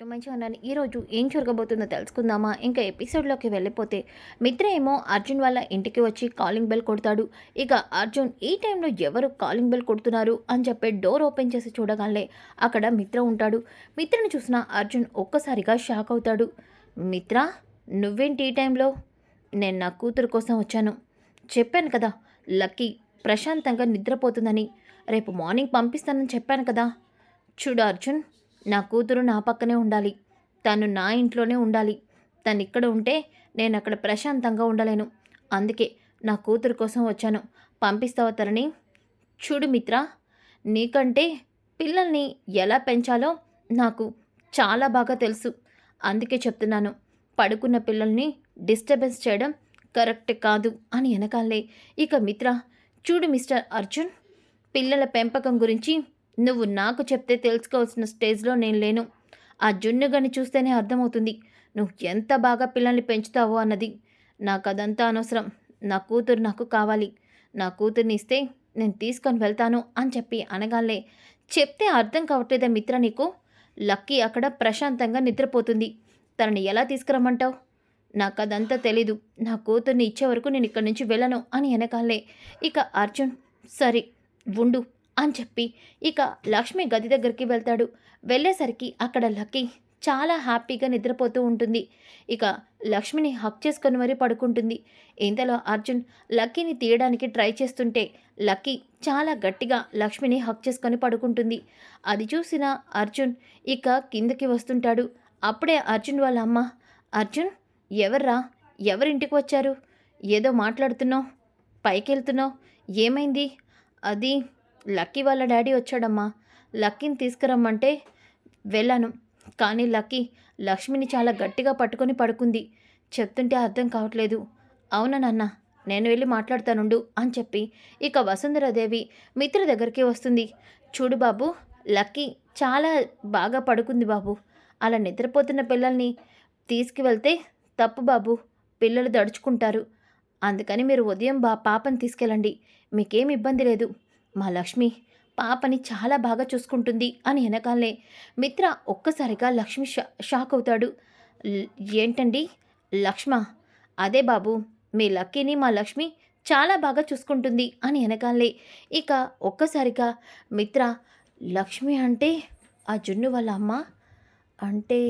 To my channel. ఈరోజు ఏం జరగబోతుందో తెలుసుకుందామా? ఇంకా ఎపిసోడ్లోకి వెళ్ళిపోతే మిత్ర ఏమో అర్జున్ వాళ్ళ ఇంటికి వచ్చి కాలింగ్ బెల్ కొడతాడు. ఇక అర్జున్ ఈ టైంలో ఎవరు కాలింగ్ బెల్ కొడుతున్నారు అని చెప్పి డోర్ ఓపెన్ చేసి చూడగానే అక్కడ మిత్ర ఉంటాడు. మిత్రను చూసిన అర్జున్ ఒక్కసారిగా షాక్ అవుతాడు. మిత్ర, నువ్వేంటి ఈ టైంలో? నేను నా కూతురు కోసం వచ్చాను. చెప్పాను కదా, లక్కీ ప్రశాంతంగా నిద్రపోతుందని. రేపు మార్నింగ్ పంపిస్తానని చెప్పాను కదా. చూడు అర్జున్, నా కూతురు నా పక్కనే ఉండాలి. తను నా ఇంట్లోనే ఉండాలి. తను ఇక్కడ ఉంటే నేను అక్కడ ప్రశాంతంగా ఉండలేను. అందుకే నా కూతురు కోసం వచ్చాను. పంపిస్తావా తనని? చూడు మిత్ర, నీకంటే పిల్లల్ని ఎలా పెంచాలో నాకు చాలా బాగా తెలుసు. అందుకే చెప్తున్నాను, పడుకున్న పిల్లల్ని డిస్టర్బెన్స్ చేయడం కరెక్ట్ కాదు అని వెనకాలే ఇక మిత్ర, చూడు మిస్టర్ అర్జున్, పిల్లల పెంపకం గురించి నువ్వు నాకు చెప్తే తెలుసుకోవాల్సిన స్టేజ్లో నేను లేను. ఆ జున్నుగని చూస్తేనే అర్థమవుతుంది నువ్వు ఎంత బాగా పిల్లల్ని పెంచుతావో అన్నది. నాకు అదంతా అనవసరం. నా కూతురు నాకు కావాలి. నా కూతుర్ని ఇస్తే నేను తీసుకొని వెళ్తాను అని చెప్పి అనగాలే, చెప్తే అర్థం కావట్లేదా మిత్ర నీకు? లక్కీ అక్కడ ప్రశాంతంగా నిద్రపోతుంది. తనని ఎలా తీసుకురమ్మంటావు? నాకు అదంతా తెలీదు. నా కూతుర్ని ఇచ్చే వరకు నేను ఇక్కడి నుంచి వెళ్ళను అని వెనకాలే ఇక అర్జున్, సరే ఉండు అని చెప్పి ఇక లక్ష్మి గది దగ్గరికి వెళ్తాడు. వెళ్ళేసరికి అక్కడ లక్కీ చాలా హ్యాపీగా నిద్రపోతూ ఉంటుంది. ఇక లక్ష్మిని హక్ చేసుకొని మరీ పడుకుంటుంది. ఇంతలో అర్జున్ లక్కీని తీయడానికి ట్రై చేస్తుంటే లక్కీ చాలా గట్టిగా లక్ష్మిని హక్ చేసుకొని పడుకుంటుంది. అది చూసిన అర్జున్ ఇక కిందకి వస్తుంటాడు. అప్పుడే అర్జున్ వాళ్ళ అమ్మ, అర్జున్ ఎవర్రా, ఎవరింటికి వచ్చారు? ఏదో మాట్లాడుతున్నావు, పైకి వెళ్తున్నావు, ఏమైంది? అది లక్కీ వాళ్ళ డాడీ వచ్చాడమ్మా. లక్కీని తీసుకురమ్మంటే వెళ్ళాను. కానీ లక్కీ లక్ష్మిని చాలా గట్టిగా పట్టుకొని పడుకుంది. చెప్తుంటే అర్థం కావట్లేదు. అవునా నాన్న, నేను వెళ్ళి మాట్లాడతానుండు అని చెప్పి ఇక వసుంధరాదేవి మిత్ర దగ్గరికి వస్తుంది. చూడు బాబు, లక్కీ చాలా బాగా పడుకుంది బాబు. అలా నిద్రపోతున్న పిల్లల్ని తీసుకువెళ్తే తప్పు బాబు. పిల్లలు దడుచుకుంటారు. అందుకని మీరు ఉదయం పాపని తీసుకెళ్ళండి. మీకేం ఇబ్బంది లేదు. మా లక్ష్మి పాపని చాలా బాగా చూసుకుంటుంది అని వెనకాలే మిత్ర ఒక్కసారిగా లక్ష్మి షాక్ అవుతాడు. ఏంటండి లక్ష్మ? అదే బాబు, మీ లక్కీని మా లక్ష్మి చాలా బాగా చూసుకుంటుంది అని వెనకాలే ఇక ఒక్కసారిగా మిత్ర, లక్ష్మి అంటే ఆ జున్ను వాళ్ళ అమ్మ? అంటే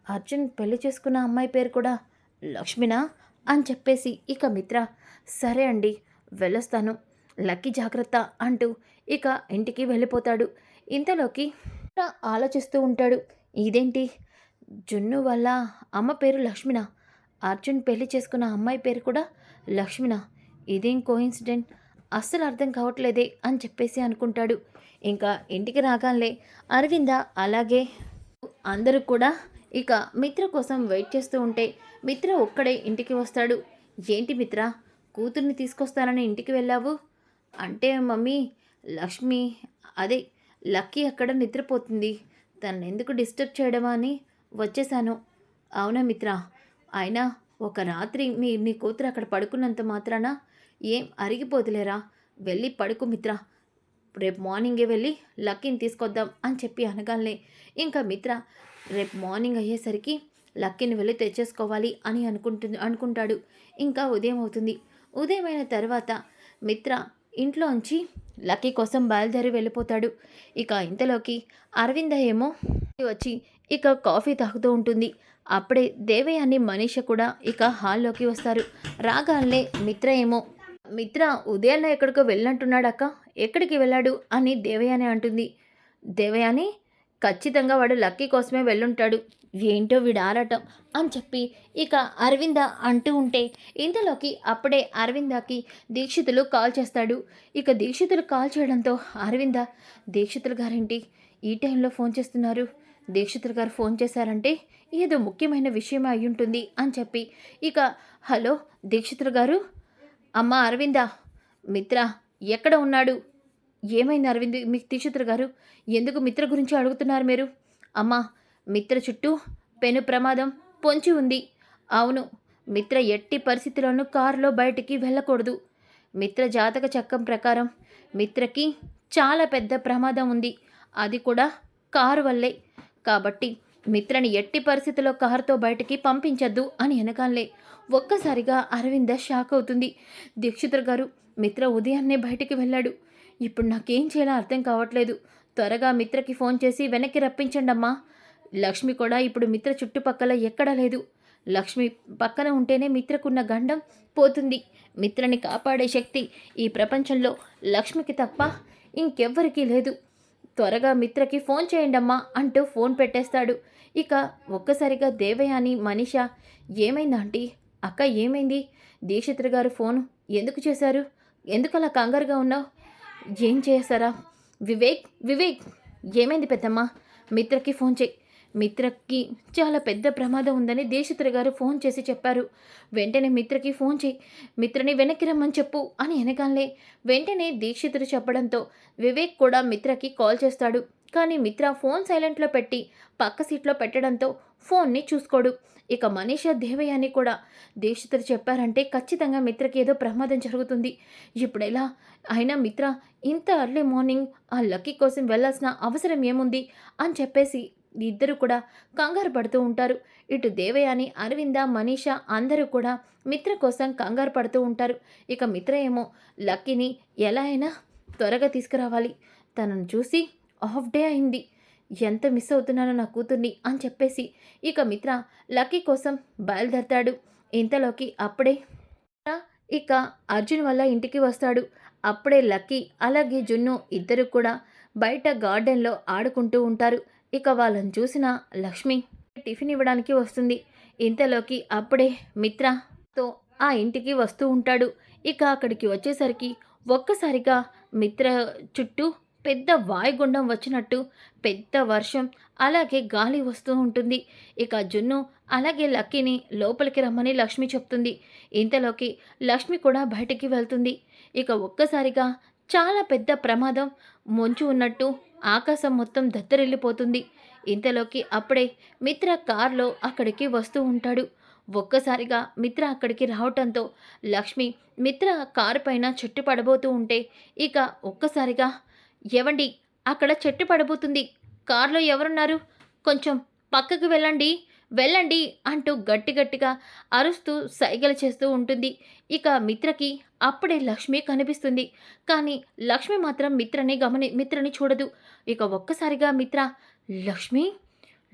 అర్జున్ పెళ్లి చేసుకున్న అమ్మాయి పేరు కూడా లక్ష్మినా అని చెప్పేసి ఇక మిత్ర, సరే అండి వెళ్ళొస్తాను, లక్కీ జాగ్రత్త అంటూ ఇక ఇంటికి వెళ్ళిపోతాడు. ఇంతలోకి ఆలోచిస్తూ ఉంటాడు, ఇదేంటి జున్ను వాళ్ళ అమ్మ పేరు లక్ష్మినా, అర్జున్ పెళ్లి చేసుకున్న అమ్మాయి పేరు కూడా లక్ష్మినా? ఇదేం కోఇన్సిడెంట్, అస్సలు అర్థం కావట్లేదే అని చెప్పేసి అనుకుంటాడు. ఇంకా ఇంటికి రాగానే అరవింద అలాగే అందరూ కూడా ఇక మిత్ర కోసం వెయిట్ చేస్తూ ఉంటే మిత్ర ఒక్కడే ఇంటికి వస్తాడు. ఏంటి మిత్ర, కూతుర్ని తీసుకొస్తానని ఇంటికి వెళ్ళావు? అంటే మమ్మీ, లక్ష్మి అదే లక్కీ అక్కడ నిద్రపోతుంది. తను ఎందుకు డిస్టర్బ్ చేయడమా అని వచ్చేసాను. అవునా మిత్ర, అయినా ఒక రాత్రి మీ కూతురు అక్కడ పడుకున్నంత మాత్రాన ఏం అరిగిపోతులేరా? వెళ్ళి పడుకో మిత్ర, రేపు మార్నింగే వెళ్ళి లక్కీని తీసుకొద్దాం అని చెప్పి అనగానే ఇంకా మిత్ర రేపు మార్నింగ్ అయ్యేసరికి లక్కీని వెళ్ళి తెచ్చేసుకోవాలి అని అనుకుంటాడు. ఇంకా ఉదయం అవుతుంది. ఉదయం అయిన తర్వాత మిత్ర ఇంట్లోంచి లక్కీ కోసం బయలుదేరి వెళ్ళిపోతాడు. ఇక ఇంతలోకి అరవింద ఏమో వచ్చి ఇక కాఫీ తాగుతూ ఉంటుంది. అప్పుడే దేవయాని మనీష కూడా ఇక హాల్లోకి వస్తారు. రాగానే మిత్ర ఏమో, మిత్ర ఉదయాన్నే ఎక్కడికో వెళ్ళినట్టున్నాడక్క, ఎక్కడికి వెళ్ళాడు అని దేవయాని అంటుంది. దేవయాని, ఖచ్చితంగా వాడు లక్కీ కోసమే వెళ్ళుంటాడు, ఏంటో వీడు ఆరాటం అని చెప్పి ఇక అరవింద అంటూ ఉంటే ఇంతలోకి అప్పుడే అరవిందకి దీక్షితులు కాల్ చేస్తాడు. ఇక దీక్షితులు కాల్ చేయడంతో అరవింద, దీక్షితులు గారేంటి ఈ టైంలో ఫోన్ చేస్తున్నారు? దీక్షితులు గారు ఫోన్ చేశారంటే ఏదో ముఖ్యమైన విషయమే అయ్యుంటుంది అని చెప్పి ఇక, హలో దీక్షితులు గారు. అమ్మ అరవింద, మిత్ర ఎక్కడ ఉన్నాడు? ఏమైంది అరవింద్, మీకు దీక్షితులు గారు ఎందుకు మిత్ర గురించి అడుగుతున్నారు మీరు? అమ్మా, మిత్ర చుట్టూ పెను ప్రమాదం పొంచి ఉంది. అవును, మిత్ర ఎట్టి పరిస్థితుల్లోనూ కారులో బయటికి వెళ్ళకూడదు. మిత్ర జాతక చక్రం ప్రకారం మిత్రకి చాలా పెద్ద ప్రమాదం ఉంది. అది కూడా కారు వల్లే. కాబట్టి మిత్రని ఎట్టి పరిస్థితుల్లో కారుతో బయటికి పంపించొద్దు అని వెనకాలే ఒక్కసారిగా అరవింద షాక్ అవుతుంది. దీక్షితులు గారు, మిత్ర ఉదయాన్నే బయటికి వెళ్ళాడు. ఇప్పుడు నాకేం చేయాలో అర్థం కావట్లేదు. త్వరగా మిత్రకి ఫోన్ చేసి వెనక్కి రప్పించండమ్మా. లక్ష్మి కూడా ఇప్పుడు మిత్ర చుట్టుపక్కల ఎక్కడా లేదు. లక్ష్మి పక్కన ఉంటేనే మిత్రకున్న గండం పోతుంది. మిత్రని కాపాడే శక్తి ఈ ప్రపంచంలో లక్ష్మికి తప్ప ఇంకెవ్వరికీ లేదు. త్వరగా మిత్రకి ఫోన్ చేయండమ్మా అంటూ ఫోన్ పెట్టేస్తాడు. ఇక ఒక్కసారిగా దేవయాని, మనీష, ఏమైంది ఆంటీ? అక్క ఏమైంది? దీక్షితులు గారు ఫోన్ ఎందుకు చేశారు? ఎందుకలా కంగారుగా ఉన్నావు? ఏం చేశారా? వివేక్, వివేక్, ఏమైంది పెద్దమ్మ? మిత్రకి ఫోన్ చేయి. మిత్రకి చాలా పెద్ద ప్రమాదం ఉందని దీక్షితులు గారు ఫోన్ చేసి చెప్పారు. వెంటనే మిత్రకి ఫోన్ చేయి. మిత్రని వెనక్కి రమ్మని చెప్పు అని వెనకాలే వెంటనే దీక్షితులు చెప్పడంతో వివేక్ కూడా మిత్రకి కాల్ చేస్తాడు. కానీ మిత్ర ఫోన్ సైలెంట్లో పెట్టి పక్క సీట్లో పెట్టడంతో ఫోన్ని చూసుకోడు. ఇక మనీష, దేవయాని కూడా దీక్షితులు చెప్పారంటే ఖచ్చితంగా మిత్రకి ఏదో ప్రమాదం జరుగుతుంది. ఇప్పుడెలా? అయినా మిత్ర ఇంత అర్లీ మార్నింగ్ ఆ లక్కీ కోసం వెళ్ళాల్సిన అవసరం ఏముంది అని చెప్పేసి ఇద్దరు కూడా కంగారు పడుతూ ఉంటారు. ఇటు దేవయాని, అరవింద, మనీష అందరూ కూడా మిత్ర కోసం కంగారు పడుతూ ఉంటారు. ఇక మిత్ర ఏమో లక్కీని ఎలా అయినా త్వరగా తీసుకురావాలి. తనను చూసి హాఫ్ డే అయింది. ఎంత మిస్ అవుతున్నానో నా కూతుర్ని అని చెప్పేసి ఇక మిత్ర లక్కీ కోసం బయలుదేరతాడు. ఇంతలోకి అప్పుడే ఇక అర్జున్ వల్ల ఇంటికి వస్తాడు. అప్పుడే లక్కీ అలాగే జున్ను ఇద్దరు కూడా బయట గార్డెన్లో ఆడుకుంటూ ఉంటారు. ఇక వాళ్ళని చూసిన లక్ష్మి టిఫిన్ ఇవ్వడానికి వస్తుంది. ఇంతలోకి అప్పుడే మిత్రతో ఆ ఇంటికి వస్తూ ఉంటాడు. ఇక అక్కడికి వచ్చేసరికి ఒక్కసారిగా మిత్ర చుట్టూ పెద్ద వాయుగుండం వచ్చినట్టు పెద్ద వర్షం అలాగే గాలి వస్తూ ఉంటుంది. ఇక జున్ను అలాగే లక్కీని లోపలికి రమ్మని లక్ష్మి చెప్తుంది. ఇంతలోకి లక్ష్మి కూడా బయటికి వెళ్తుంది. ఇక ఒక్కసారిగా చాలా పెద్ద ప్రమాదం ముంచు ఉన్నట్టు ఆకాశం మొత్తం దద్దరిల్లిపోతుంది. ఇంతలోకి అప్పుడే మిత్ర కారులో అక్కడికి వస్తూ ఉంటాడు. ఒక్కసారిగా మిత్ర అక్కడికి రావటంతో లక్ష్మి మిత్ర కారు పైన చెట్టు పడబోతూ ఉంటే ఇక ఒక్కసారిగా, "ఎవండి, అక్కడ చెట్టు పడబోతుంది. కారులో ఎవరున్నారు? కొంచెం పక్కకు వెళ్ళండి, వెళ్ళండి" అంటూ గట్టి గట్టిగా అరుస్తూ సైగలు చేస్తూ ఉంటుంది. ఇక మిత్రకి అప్పుడే లక్ష్మి కనిపిస్తుంది. కానీ లక్ష్మి మాత్రం మిత్రని చూడదు. ఇక ఒక్కసారిగా మిత్ర, "లక్ష్మి,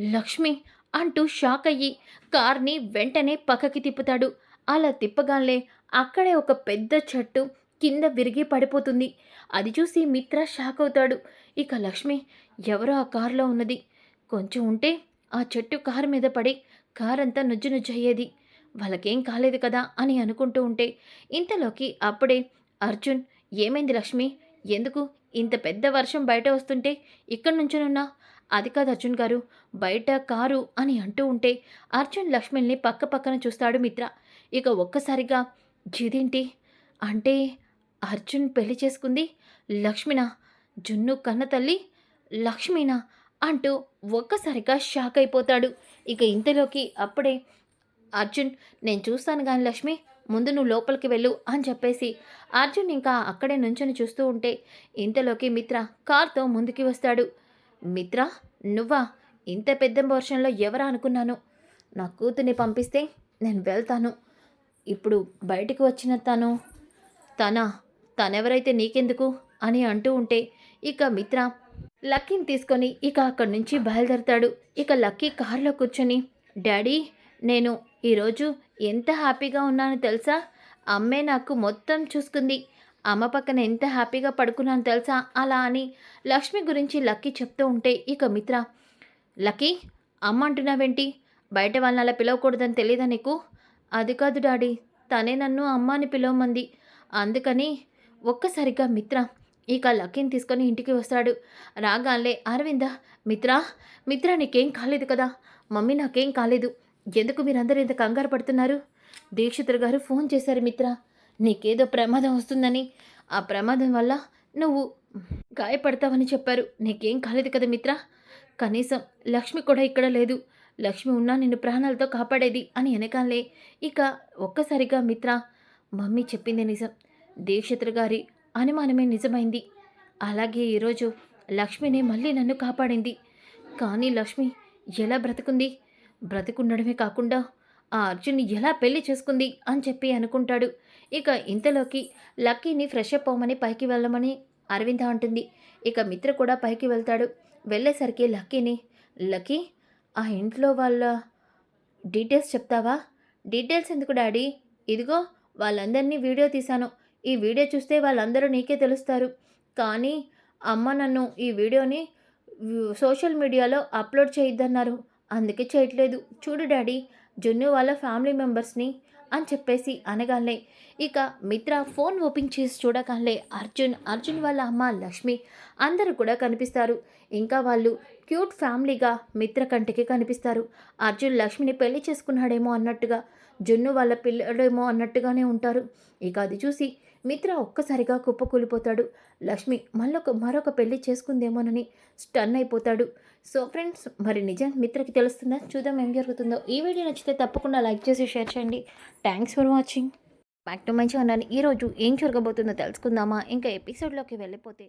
లక్ష్మి" అంటూ షాక్ అయ్యి కార్ని వెంటనే పక్కకి తిప్పుతాడు. అలా తిప్పగానే అక్కడే ఒక పెద్ద చెట్టు కింద విరిగి పడిపోతుంది. అది చూసి మిత్ర షాక్ అవుతాడు. ఇక లక్ష్మి, ఎవరో ఆ కారులో ఉన్నది. కొంచెం ఉంటే ఆ చెట్టు కారు మీద పడి కారంతా నుజ్జు నుజ్జు అయ్యేది. వాళ్ళకేం కాలేదు కదా అని అనుకుంటూ ఉంటే ఇంతలోకి అప్పుడే అర్జున్, "ఏమైంది లక్ష్మి? ఎందుకు ఇంత పెద్ద వర్షం బయట వస్తుంటే ఇక్కడ నుంచునున్నా?" "అది కాదు అర్జున్ గారు, బయట కారు" అని అంటూ ఉంటే అర్జున్ లక్ష్మిని పక్క పక్కన చూస్తాడు మిత్ర. ఇక ఒక్కసారిగా, "ఇదేంటి? అంటే అర్జున్ పెళ్లి చేసుకుంది లక్ష్మినా? జున్ను కన్న తల్లి లక్ష్మినా?" అంటూ ఒక్కసారిగా షాక్ అయిపోతాడు. ఇక ఇంతలోకి అప్పుడే అర్జున్, "నేను చూస్తాను గాని లక్ష్మి, ముందు నువ్వు లోపలికి వెళ్ళు" అని చెప్పేసి అర్జున్ ఇంకా అక్కడే నుంచొని చూస్తూ ఉంటే ఇంతలోకి మిత్ర కార్తో ముందుకి వస్తాడు. "మిత్ర, నువ్వా? ఇంత పెద్ద వర్షంలో ఎవరా అనుకున్నాను. నా కూతుర్ని పంపిస్తే నేను వెళ్తాను. ఇప్పుడు బయటికి వచ్చిన తనా? తనెవరైతే నీకెందుకు" అని అంటూ ఉంటే ఇక మిత్ర లక్కీని తీసుకొని ఇక అక్కడి నుంచి బయలుదేరతాడు. ఇక లక్కీ కారులో కూర్చొని, "డాడీ, నేను ఈరోజు ఎంత హ్యాపీగా ఉన్నానో తెలుసా? అమ్మే నాకు మొత్తం చూసుకుంది. అమ్మ పక్కన ఎంత హ్యాపీగా పడుకున్నాను తెలుసా?" అలా అని లక్ష్మి గురించి లక్కీ చెప్తూ ఉంటే ఇక మిత్ర, "లక్కీ, అమ్మ అంటున్నావేంటి? బయట వాళ్ళని అలా పిలవకూడదని తెలీదా నీకు?" "అది కాదు డాడీ, తనే నన్ను అమ్మ అని పిలవమంది. అందుకని." ఒక్కసారిగా మిత్ర ఇక లక్కీని తీసుకొని ఇంటికి వస్తాడు. రాగానే అరవింద, "మిత్ర, మిత్ర, నీకేం కాలేదు కదా?" "మమ్మీ, నాకేం కాలేదు. ఎందుకు మీరందరూ ఇంత కంగారు పడుతున్నారు?" "దీక్షితులు గారు ఫోన్ చేశారు మిత్ర, నీకేదో ప్రమాదం వస్తుందని. ఆ ప్రమాదం వల్ల నువ్వు గాయపడతావని చెప్పారు. నీకేం కాలేదు కదా మిత్ర? కనీసం లక్ష్మి కూడా ఇక్కడ లేదు. లక్ష్మి ఉన్నా నిన్ను ప్రాణాలతో కాపాడేది" అని వెనకాలే ఇక ఒక్కసారిగా మిత్ర, "మమ్మీ చెప్పింది నిజం. దీక్షితులు గారి అనుమానమే నిజమైంది. అలాగే ఈరోజు లక్ష్మినే మళ్ళీ నన్ను కాపాడింది. కానీ లక్ష్మి ఎలా బ్రతికుంది? బ్రతికుండడమే కాకుండా ఆ అర్జున్‌ని ఎలా పెళ్లి చేసుకుంది అని చెప్పి అనుకుంటాడు. ఇక ఇంతలోకి లక్కీని ఫ్రెష్ అప్ అవ్వమని పైకి వెళ్ళమని అరవింద అంటుంది. ఇక మిత్ర కూడా పైకి వెళ్తాడు. వెళ్ళేసరికి లక్కీ ఆ ఇంట్లో వాళ్ళ డీటెయిల్స్ చెప్తావా? డీటెయిల్స్ ఎందుకు డాడీ? ఇదిగో వాళ్ళందరినీ వీడియో తీశాను. ఈ వీడియో చూస్తే వాళ్ళందరూ నీకే తెలుస్తారు. కానీ అమ్మ నన్ను ఈ వీడియోని సోషల్ మీడియాలో అప్లోడ్ చేయొద్దన్నారు. అందుకే చేయట్లేదు. చూడు డాడీ జున్ను వాళ్ళ ఫ్యామిలీ మెంబర్స్‌ని అని చెప్పేసి అనగానే ఇక మిత్ర ఫోన్ ఓపెన్ చేసి చూడగానే అర్జున్ వాళ్ళ అమ్మ లక్ష్మి అందరూ కూడా కనిపిస్తారు. ఇంకా వాళ్ళు క్యూట్ ఫ్యామిలీగా మిత్ర కంటికి కనిపిస్తారు. అర్జున్ లక్ష్మిని పెళ్లి చేసుకున్నాడేమో అన్నట్టుగా, జున్ను వాళ్ళ పిల్లడేమో అన్నట్టుగానే ఉంటారు. ఇక అది చూసి మిత్ర ఒక్కసారిగా కుప్పకూలిపోతాడు. లక్ష్మి మరొక పెళ్లి చేసుకుందేమోనని స్టన్ అయిపోతాడు. సో ఫ్రెండ్స్, మరి నిజం మిత్రకి తెలుస్తుందా? చూద్దాం ఏం జరుగుతుందో. ఈ వీడియో నచ్చితే తప్పకుండా లైక్ చేసి షేర్ చేయండి. Thanks for watching. Back to my channel. ఈరోజు ఏం జరగబోతుందో తెలుసుకుందామా? ఇంకా ఎపిసోడ్లోకి వెళ్ళిపోతే